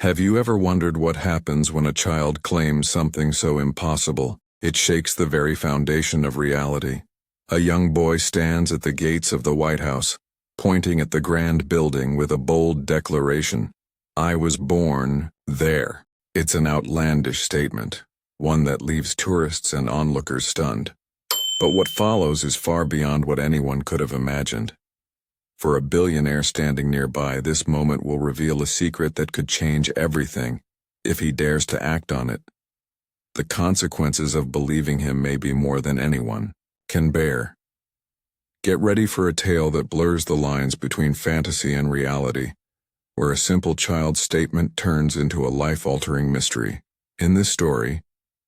Have you ever wondered what happens when a child claims something so impossible, it shakes the very foundation of reality? A young boy stands at the gates of the White House, pointing at the grand building with a bold declaration. "I was born there." It's an outlandish statement, one that leaves tourists and onlookers stunned. But what follows is far beyond what anyone could have imagined. For a billionaire standing nearby, this moment will reveal a secret that could change everything if he dares to act on it. The consequences of believing him may be more than anyone can bear. Get ready for a tale that blurs the lines between fantasy and reality, where a simple child's statement turns into a life-altering mystery. In this story,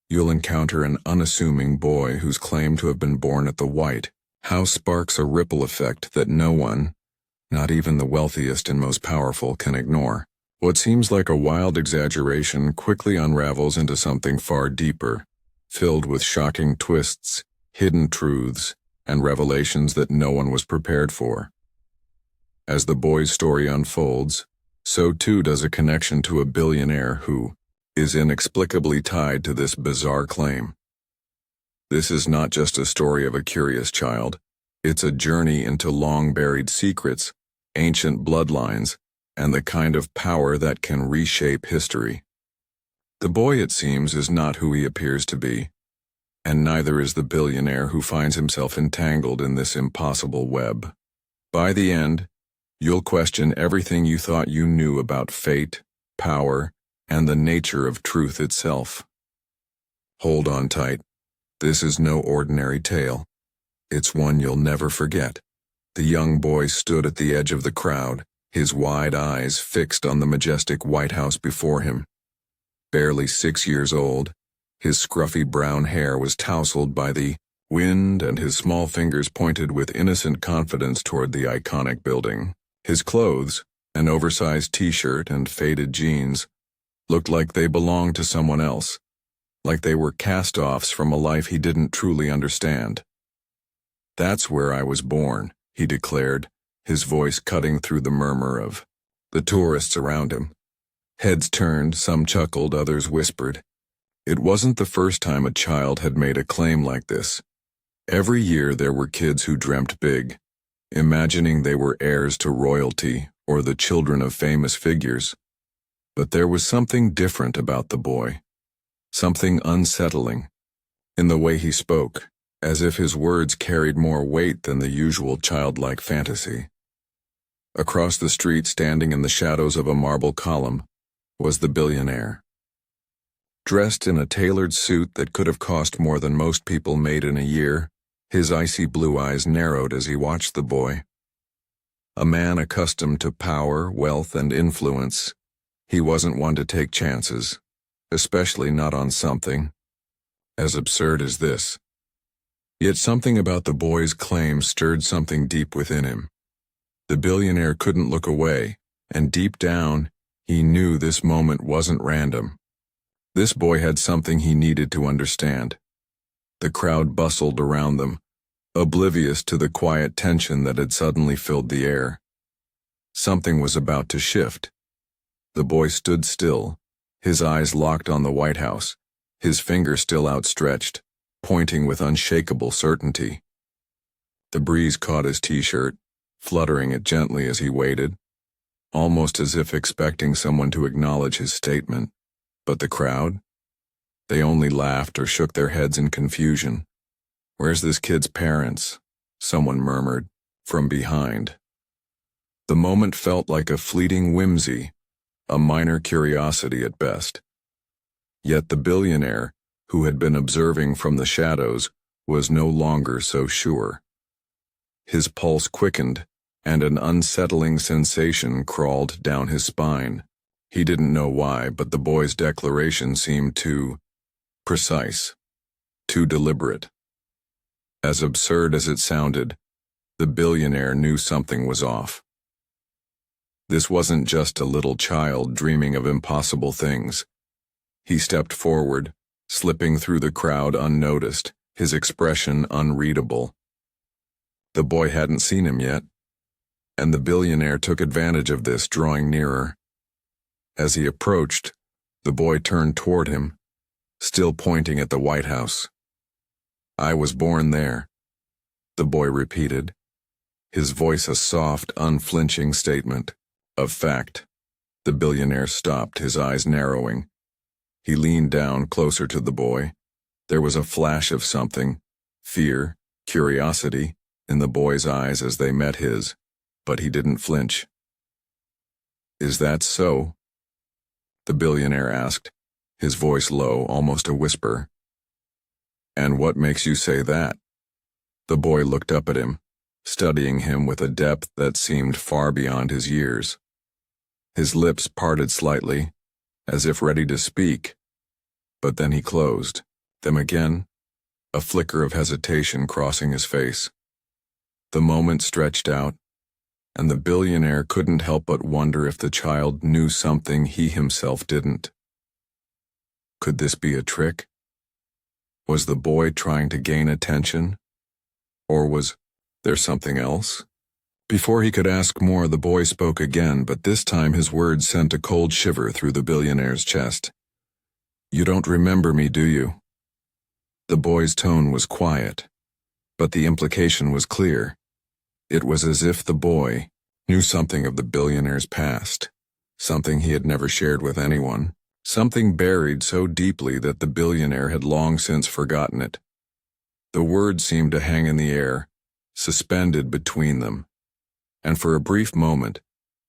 you'll encounter an unassuming boy whose claim to have been born at the White House sparks a ripple effect that no one, not even the wealthiest and most powerful, can ignore. What seems like a wild exaggeration quickly unravels into something far deeper, filled with shocking twists, hidden truths, and revelations that no one was prepared for. As the boy's story unfolds, so too does a connection to a billionaire who is inexplicably tied to this bizarre claim. This is not just a story of a curious child, it's a journey into long-buried secrets, ancient bloodlines, and the kind of power that can reshape history. The boy, it seems, is not who he appears to be, and neither is the billionaire who finds himself entangled in this impossible web. By the end, you'll question everything you thought you knew about fate, power, and the nature of truth itself. Hold on tight. This is no ordinary tale. It's one you'll never forget. The young boy stood at the edge of the crowd, his wide eyes fixed on the majestic White House before him. Barely 6 years old, his scruffy brown hair was tousled by the wind and his small fingers pointed with innocent confidence toward the iconic building. His clothes, an oversized t-shirt and faded jeans, looked like they belonged to someone else, like they were cast-offs from a life he didn't truly understand. "That's where I was born," he declared, his voice cutting through the murmur of the tourists around him. Heads turned, some chuckled, others whispered. It wasn't the first time a child had made a claim like this. Every year there were kids who dreamt big, imagining they were heirs to royalty or the children of famous figures. But there was something different about the boy, something unsettling, in the way he spoke, as if his words carried more weight than the usual childlike fantasy. Across the street, standing in the shadows of a marble column, was the billionaire. Dressed in a tailored suit that could have cost more than most people made in a year, his icy blue eyes narrowed as he watched the boy. A man accustomed to power, wealth, and influence, he wasn't one to take chances, especially not on something as absurd as this. Yet something about the boy's claim stirred something deep within him. The billionaire couldn't look away, and deep down, he knew this moment wasn't random. This boy had something he needed to understand. The crowd bustled around them, oblivious to the quiet tension that had suddenly filled the air. Something was about to shift. The boy stood still, his eyes locked on the White House, his finger still outstretched, pointing with unshakable certainty. The breeze caught his t-shirt, fluttering it gently as he waited, almost as if expecting someone to acknowledge his statement. But the crowd? They only laughed or shook their heads in confusion. "Where's this kid's parents?" someone murmured, from behind. The moment felt like a fleeting whimsy, a minor curiosity at best. Yet the billionaire, who had been observing from the shadows, was no longer so sure. His pulse quickened, and an unsettling sensation crawled down his spine. He didn't know why, but the boy's declaration seemed too precise, too deliberate. As absurd as it sounded, the billionaire knew something was off. This wasn't just a little child dreaming of impossible things. He stepped forward, slipping through the crowd unnoticed, his expression unreadable. The boy hadn't seen him yet, and the billionaire took advantage of this, drawing nearer. As he approached, the boy turned toward him, still pointing at the White House. "I was born there," the boy repeated, his voice a soft, unflinching statement of fact. The billionaire stopped, his eyes narrowing. He leaned down closer to the boy. There was a flash of something, fear, curiosity, in the boy's eyes as they met his, but he didn't flinch. "Is that so?" the billionaire asked, his voice low, almost a whisper. "And what makes you say that?" The boy looked up at him, studying him with a depth that seemed far beyond his years. His lips parted slightly, as if ready to speak, but then he closed them again, a flicker of hesitation crossing his face. The moment stretched out, and the billionaire couldn't help but wonder if the child knew something he himself didn't. Could this be a trick? Was the boy trying to gain attention? Or was there something else? Before he could ask more, the boy spoke again, but this time his words sent a cold shiver through the billionaire's chest. "You don't remember me, do you?" The boy's tone was quiet, but the implication was clear. It was as if the boy knew something of the billionaire's past, something he had never shared with anyone, something buried so deeply that the billionaire had long since forgotten it. The words seemed to hang in the air, suspended between them, and for a brief moment,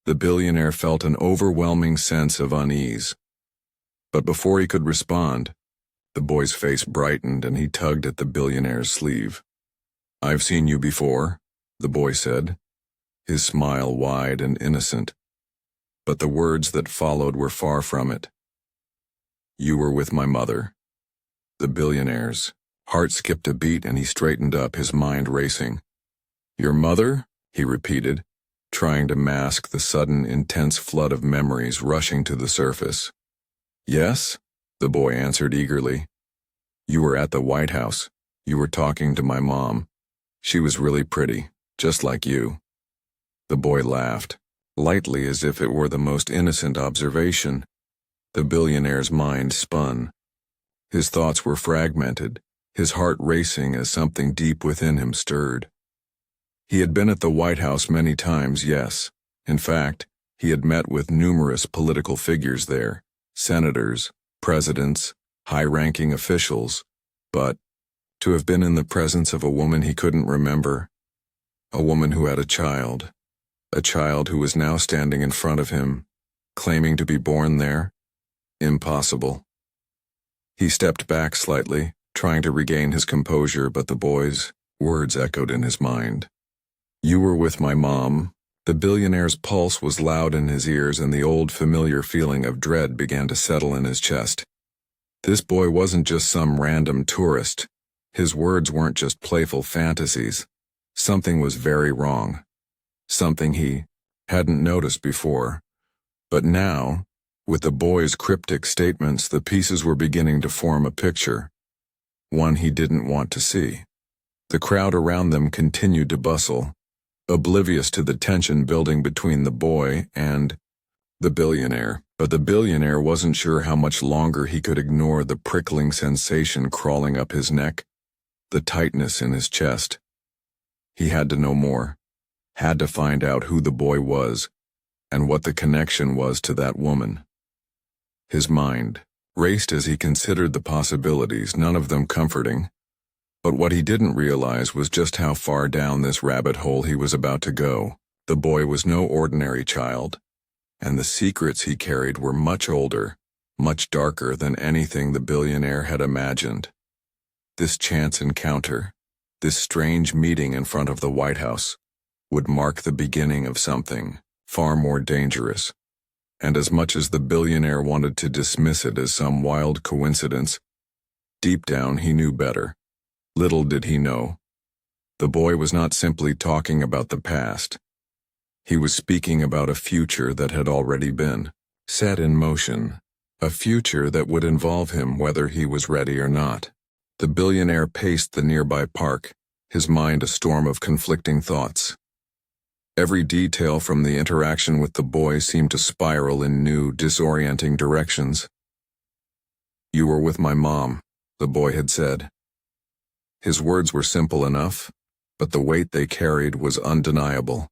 the billionaire felt an overwhelming sense of unease. But before he could respond, the boy's face brightened and he tugged at the billionaire's sleeve. "I've seen you before," the boy said, his smile wide and innocent. But the words that followed were far from it. "You were with my mother." The billionaire's heart skipped a beat and he straightened up, his mind racing. "Your mother?" he repeated, trying to mask the sudden, intense flood of memories rushing to the surface. "Yes," the boy answered eagerly. "You were at the White House. You were talking to my mom. She was really pretty, just like you." The boy laughed, lightly as if it were the most innocent observation. The billionaire's mind spun. His thoughts were fragmented, his heart racing as something deep within him stirred. He had been at the White House many times, yes. In fact, he had met with numerous political figures there, senators, presidents, high-ranking officials, but to have been in the presence of a woman he couldn't remember, a woman who had a child who was now standing in front of him, claiming to be born there, impossible. He stepped back slightly, trying to regain his composure, but the boy's words echoed in his mind. "You were with my mom." The billionaire's pulse was loud in his ears and the old familiar feeling of dread began to settle in his chest. This boy wasn't just some random tourist. His words weren't just playful fantasies. Something was very wrong. Something he hadn't noticed before. But now, with the boy's cryptic statements, the pieces were beginning to form a picture. One he didn't want to see. The crowd around them continued to bustle, oblivious to the tension building between the boy and the billionaire. But the billionaire wasn't sure how much longer he could ignore the prickling sensation crawling up his neck, the tightness in his chest. He had to know more, had to find out who the boy was, and what the connection was to that woman. His mind raced as he considered the possibilities, none of them comforting. But what he didn't realize was just how far down this rabbit hole he was about to go. The boy was no ordinary child, and the secrets he carried were much older, much darker than anything the billionaire had imagined. This chance encounter, this strange meeting in front of the White House, would mark the beginning of something far more dangerous. And as much as the billionaire wanted to dismiss it as some wild coincidence, deep down he knew better. Little did he know. The boy was not simply talking about the past. He was speaking about a future that had already been set in motion, a future that would involve him whether he was ready or not. The billionaire paced the nearby park, his mind a storm of conflicting thoughts. Every detail from the interaction with the boy seemed to spiral in new, disorienting directions. "You were with my mom," the boy had said. His words were simple enough, but the weight they carried was undeniable.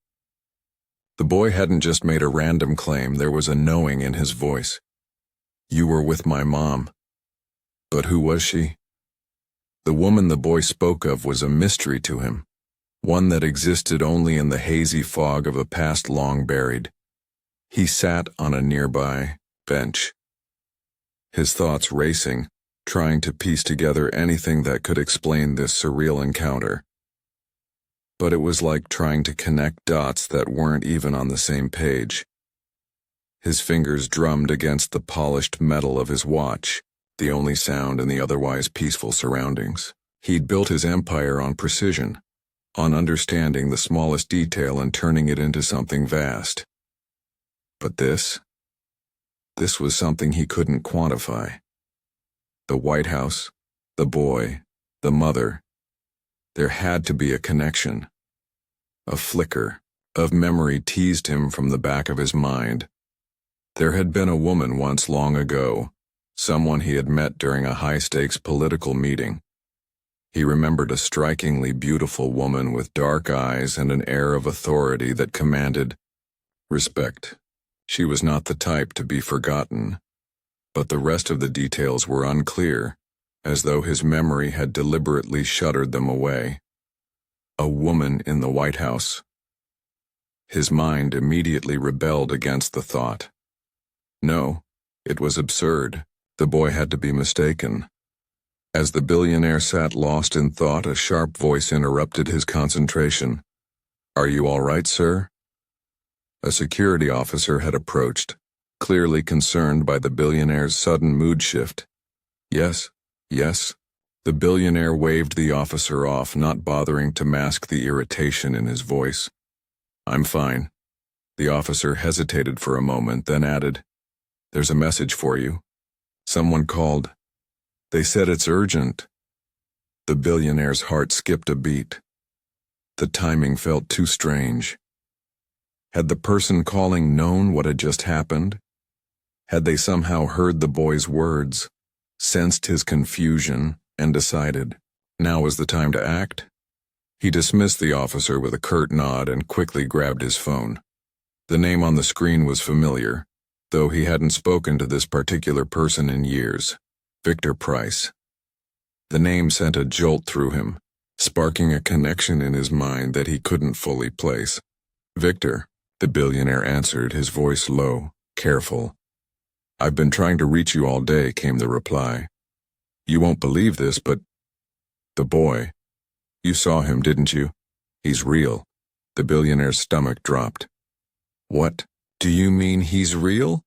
The boy hadn't just made a random claim, there was a knowing in his voice. "You were with my mom." But who was she? The woman the boy spoke of was a mystery to him, one that existed only in the hazy fog of a past long buried. He sat on a nearby bench, his thoughts racing, trying to piece together anything that could explain this surreal encounter. But it was like trying to connect dots that weren't even on the same page. His fingers drummed against the polished metal of his watch, the only sound in the otherwise peaceful surroundings. He'd built his empire on precision, on understanding the smallest detail and turning it into something vast. But this was something he couldn't quantify. The White House, the boy, the mother. There had to be a connection. A flicker of memory teased him from the back of his mind. There had been a woman once long ago, someone he had met during a high-stakes political meeting. He remembered a strikingly beautiful woman with dark eyes and an air of authority that commanded respect. She was not the type to be forgotten, but the rest of the details were unclear, as though his memory had deliberately shuttered them away. A woman in the White House. His mind immediately rebelled against the thought. No, it was absurd. The boy had to be mistaken. As the billionaire sat lost in thought, a sharp voice interrupted his concentration. "Are you all right, sir?" A security officer had approached, clearly concerned by the billionaire's sudden mood shift. Yes. The billionaire waved the officer off, not bothering to mask the irritation in his voice. "I'm fine." The officer hesitated for a moment, then added, "There's a message for you. Someone called. They said it's urgent." The billionaire's heart skipped a beat. The timing felt too strange. Had the person calling known what had just happened? Had they somehow heard the boy's words, sensed his confusion, and decided, now was the time to act? He dismissed the officer with a curt nod and quickly grabbed his phone. The name on the screen was familiar, though he hadn't spoken to this particular person in years. Victor Price. The name sent a jolt through him, sparking a connection in his mind that he couldn't fully place. "Victor," the billionaire answered, his voice low, careful. "I've been trying to reach you all day," came the reply. "You won't believe this, but the boy, you saw him, didn't you? He's real." The billionaire's stomach dropped. "What? Do you mean he's real?"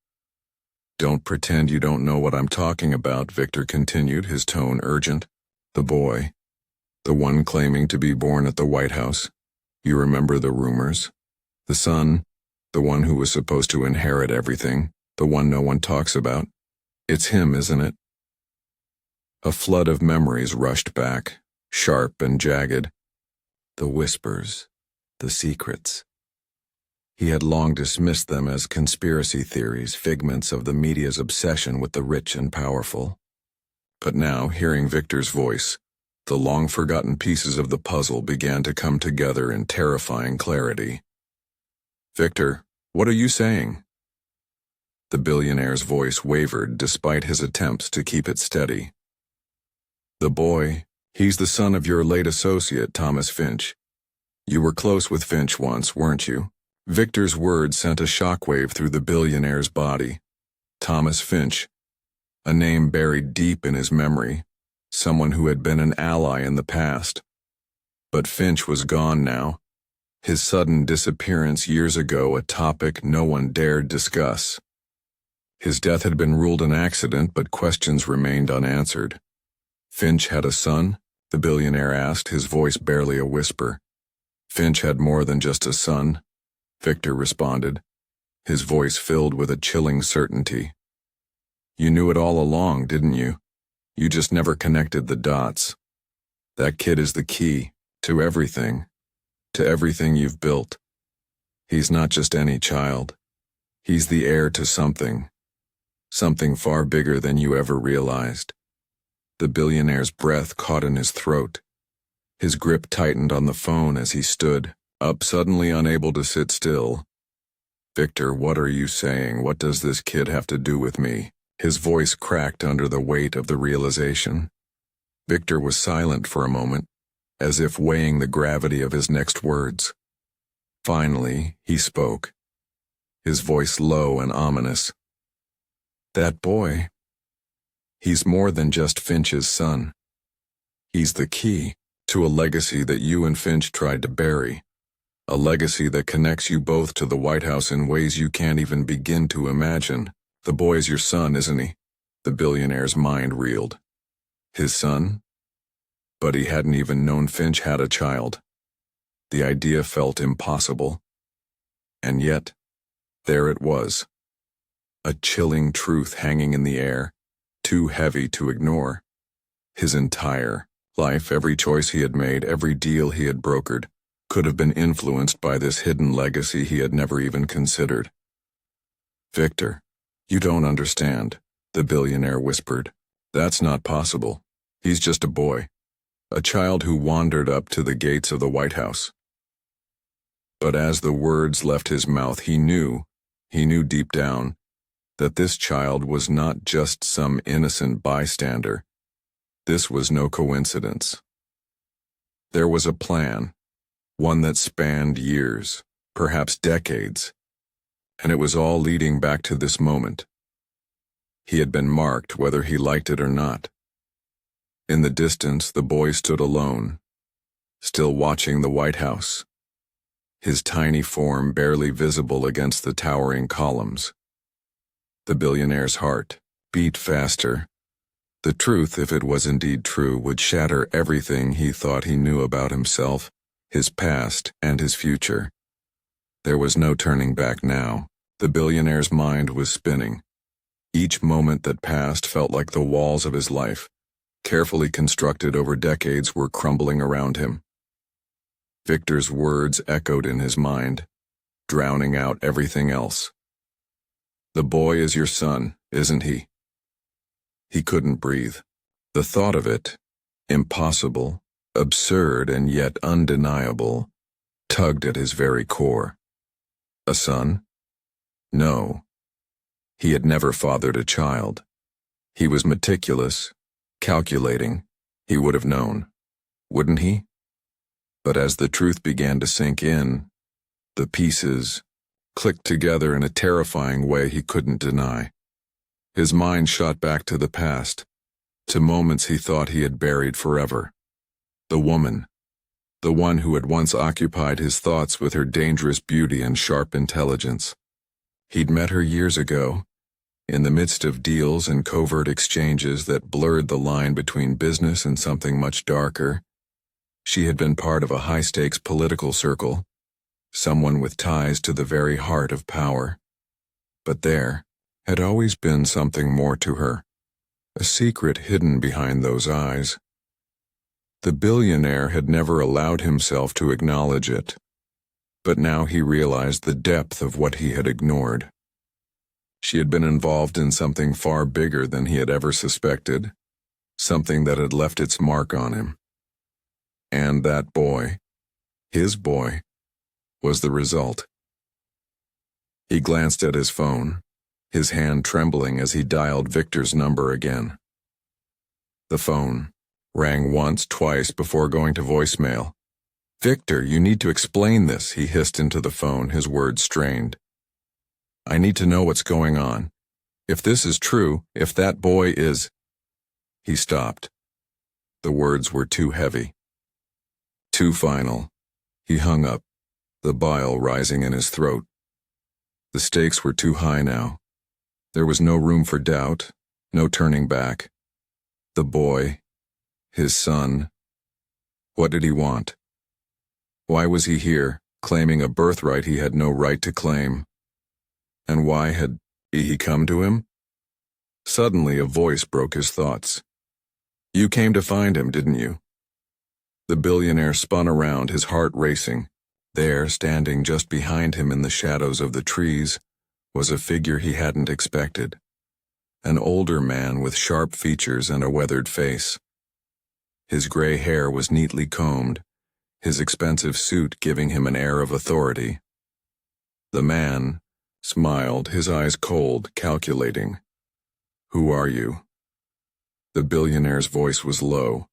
"Don't pretend you don't know what I'm talking about," Victor continued, his tone urgent. "The boy, the one claiming to be born at the White House. You remember the rumors? The son, the one who was supposed to inherit everything, the one no one talks about. It's him, isn't it?" A flood of memories rushed back, sharp and jagged. The whispers, the secrets. He had long dismissed them as conspiracy theories, figments of the media's obsession with the rich and powerful. But now, hearing Victor's voice, the long-forgotten pieces of the puzzle began to come together in terrifying clarity. "Victor, what are you saying?" The billionaire's voice wavered despite his attempts to keep it steady. "The boy, he's the son of your late associate, Thomas Finch. You were close with Finch once, weren't you?" Victor's words sent a shockwave through the billionaire's body. Thomas Finch, a name buried deep in his memory, someone who had been an ally in the past. But Finch was gone now, his sudden disappearance years ago a topic no one dared discuss. His death had been ruled an accident, but questions remained unanswered. "Finch had a son?" the billionaire asked, his voice barely a whisper. "Finch had more than just a son," Victor responded, his voice filled with a chilling certainty. "You knew it all along, didn't you? You just never connected the dots. That kid is the key to everything you've built." He's not just any child. He's the heir to something far bigger than you ever realized. The billionaire's breath caught in his throat. His grip tightened on the phone as he stood up, suddenly unable to sit still. "Victor, what are you saying? What does this kid have to do with me?" His voice cracked under the weight of the realization. Victor was silent for a moment, as if weighing the gravity of his next words. Finally, he spoke, his voice low and ominous. "That boy, he's more than just Finch's son. He's the key to a legacy that you and Finch tried to bury. A legacy that connects you both to the White House in ways you can't even begin to imagine. The boy's your son, isn't he?" The billionaire's mind reeled. His son? But he hadn't even known Finch had a child. The idea felt impossible. And yet, there it was. A chilling truth hanging in the air, too heavy to ignore. His entire life, every choice he had made, every deal he had brokered, could have been influenced by this hidden legacy he had never even considered. "Victor, you don't understand," the billionaire whispered. "That's not possible. He's just a boy. A child who wandered up to the gates of the White House." But as the words left his mouth, he knew deep down, that this child was not just some innocent bystander. This was no coincidence. There was a plan, one that spanned years, perhaps decades, and it was all leading back to this moment. He had been marked whether he liked it or not. In the distance, the boy stood alone, still watching the White House, his tiny form barely visible against the towering columns. The billionaire's heart beat faster. The truth, if it was indeed true, would shatter everything he thought he knew about himself, his past, and his future. There was no turning back now. The billionaire's mind was spinning. Each moment that passed felt like the walls of his life, carefully constructed over decades, were crumbling around him. Victor's words echoed in his mind, drowning out everything else. "The boy is your son, isn't he?" He couldn't breathe. The thought of it, impossible, absurd, and yet undeniable, tugged at his very core. A son? No. He had never fathered a child. He was meticulous, calculating. He would have known, wouldn't he? But as the truth began to sink in, the pieces clicked together in a terrifying way he couldn't deny. His mind shot back to the past, to moments he thought he had buried forever. The woman, the one who had once occupied his thoughts with her dangerous beauty and sharp intelligence. He'd met her years ago, in the midst of deals and covert exchanges that blurred the line between business and something much darker. She had been part of a high-stakes political circle, someone with ties to the very heart of power. But there had always been something more to her, a secret hidden behind those eyes. The billionaire had never allowed himself to acknowledge it, but now he realized the depth of what he had ignored. She had been involved in something far bigger than he had ever suspected, something that had left its mark on him. And that boy, his boy, was the result. He glanced at his phone, his hand trembling as he dialed Victor's number again. The phone rang once, twice before going to voicemail. "Victor, you need to explain this," he hissed into the phone, his words strained. "I need to know what's going on. If this is true, if that boy is—" He stopped. The words were too heavy, too final. He hung up, the bile rising in his throat. The stakes were too high now. There was no room for doubt, no turning back. The boy, his son. What did he want? Why was he here, claiming a birthright he had no right to claim? And why had he come to him? Suddenly a voice broke his thoughts. "You came to find him, didn't you?" The billionaire spun around, his heart racing. There, standing just behind him in the shadows of the trees, was a figure he hadn't expected. An older man with sharp features and a weathered face. His gray hair was neatly combed, his expensive suit giving him an air of authority. The man smiled, his eyes cold, calculating. "Who are you?" The billionaire's voice was low,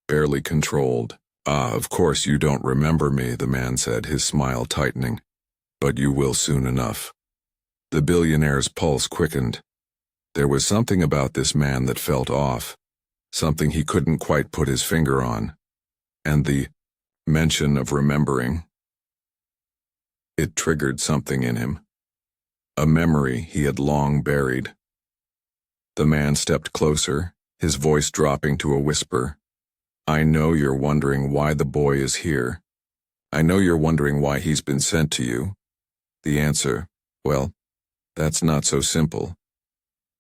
barely controlled. "Ah, of course you don't remember me," the man said, his smile tightening. "But you will soon enough." The billionaire's pulse quickened. There was something about this man that felt off, something he couldn't quite put his finger on. And the mention of remembering, it triggered something in him. A memory he had long buried. The man stepped closer, his voice dropping to a whisper. "I know you're wondering why the boy is here. I know you're wondering why he's been sent to you. The answer, well, that's not so simple.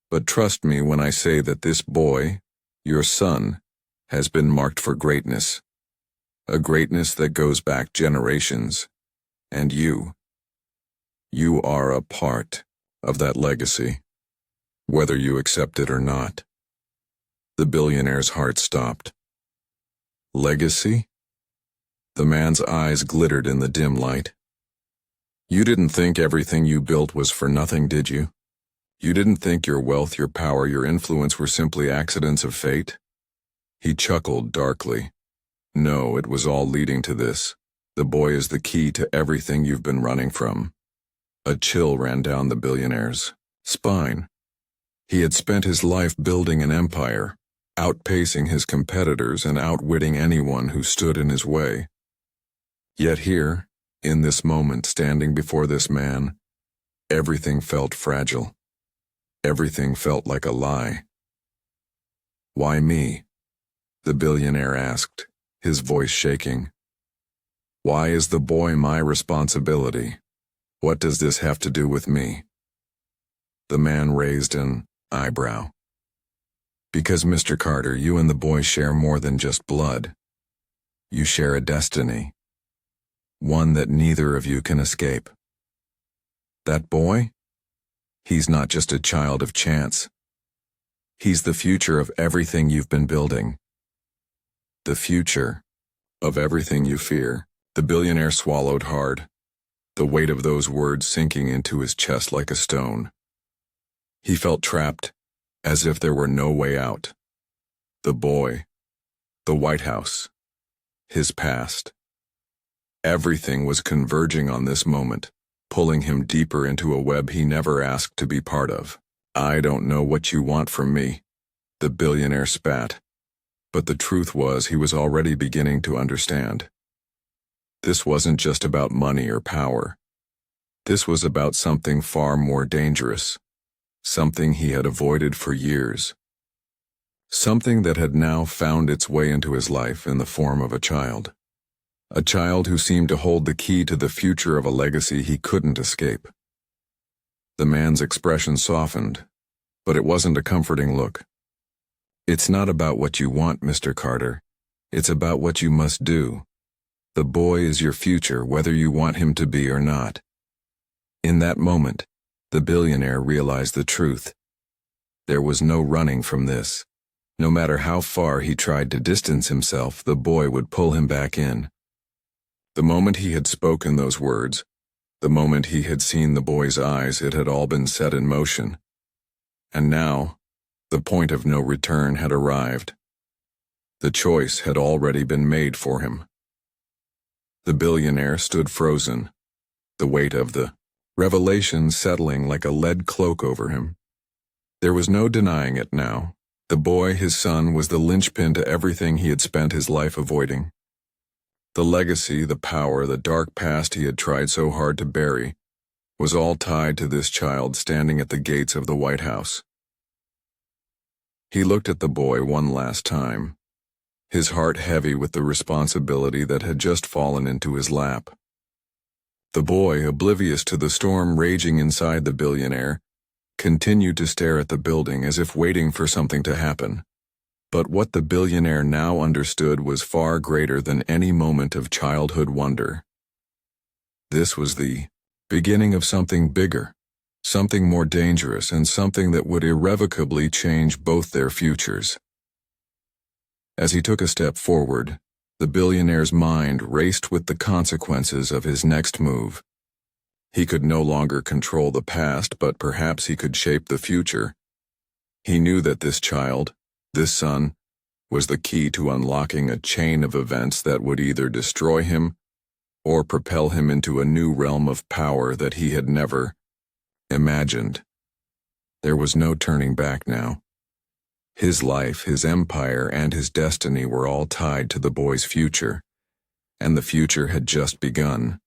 But trust me when I say that this boy, your son, has been marked for greatness. A greatness that goes back generations. And you are a part of that legacy, whether you accept it or not." The billionaire's heart stopped. "Legacy?" The man's eyes glittered in the dim light. "You didn't think everything you built was for nothing, did you? You didn't think your wealth, your power, your influence were simply accidents of fate?" He chuckled darkly. "No, it was all leading to this. The boy is the key to everything you've been running from." A chill ran down the billionaire's spine. He had spent his life building an empire, outpacing his competitors and outwitting anyone who stood in his way. Yet here, in this moment, standing before this man, everything felt fragile. Everything felt like a lie. "Why me?" the billionaire asked, his voice shaking. "Why is the boy my responsibility? What does this have to do with me?" The man raised an eyebrow. "Because, Mr. Carter, you and the boy share more than just blood. You share a destiny. One that neither of you can escape. That boy? He's not just a child of chance. He's the future of everything you've been building. The future of everything you fear." The billionaire swallowed hard, the weight of those words sinking into his chest like a stone. He felt trapped, as if there were no way out. The boy, the White House, his past. Everything was converging on this moment, pulling him deeper into a web he never asked to be part of. "I don't know what you want from me," the billionaire spat. But the truth was he was already beginning to understand. This wasn't just about money or power. This was about something far more dangerous. Something he had avoided for years. Something that had now found its way into his life in the form of a child. A child who seemed to hold the key to the future of a legacy he couldn't escape. The man's expression softened, but it wasn't a comforting look. "It's not about what you want, Mr. Carter. It's about what you must do. The boy is your future, whether you want him to be or not." In that moment, the billionaire realized the truth. There was no running from this. No matter how far he tried to distance himself, the boy would pull him back in. The moment he had spoken those words, the moment he had seen the boy's eyes, it had all been set in motion. And now, the point of no return had arrived. The choice had already been made for him. The billionaire stood frozen, the weight of the revelation settling like a lead cloak over him. There was no denying it now. The boy, his son, was the linchpin to everything he had spent his life avoiding. The legacy, the power, the dark past he had tried so hard to bury, was all tied to this child standing at the gates of the White House. He looked at the boy one last time, his heart heavy with the responsibility that had just fallen into his lap. The boy, oblivious to the storm raging inside the billionaire, continued to stare at the building as if waiting for something to happen. But what the billionaire now understood was far greater than any moment of childhood wonder. This was the beginning of something bigger, something more dangerous, and something that would irrevocably change both their futures. As he took a step forward, the billionaire's mind raced with the consequences of his next move. He could no longer control the past, but perhaps he could shape the future. He knew that this child, this son, was the key to unlocking a chain of events that would either destroy him or propel him into a new realm of power that he had never imagined. There was no turning back now. His life, his empire, and his destiny were all tied to the boy's future, and the future had just begun.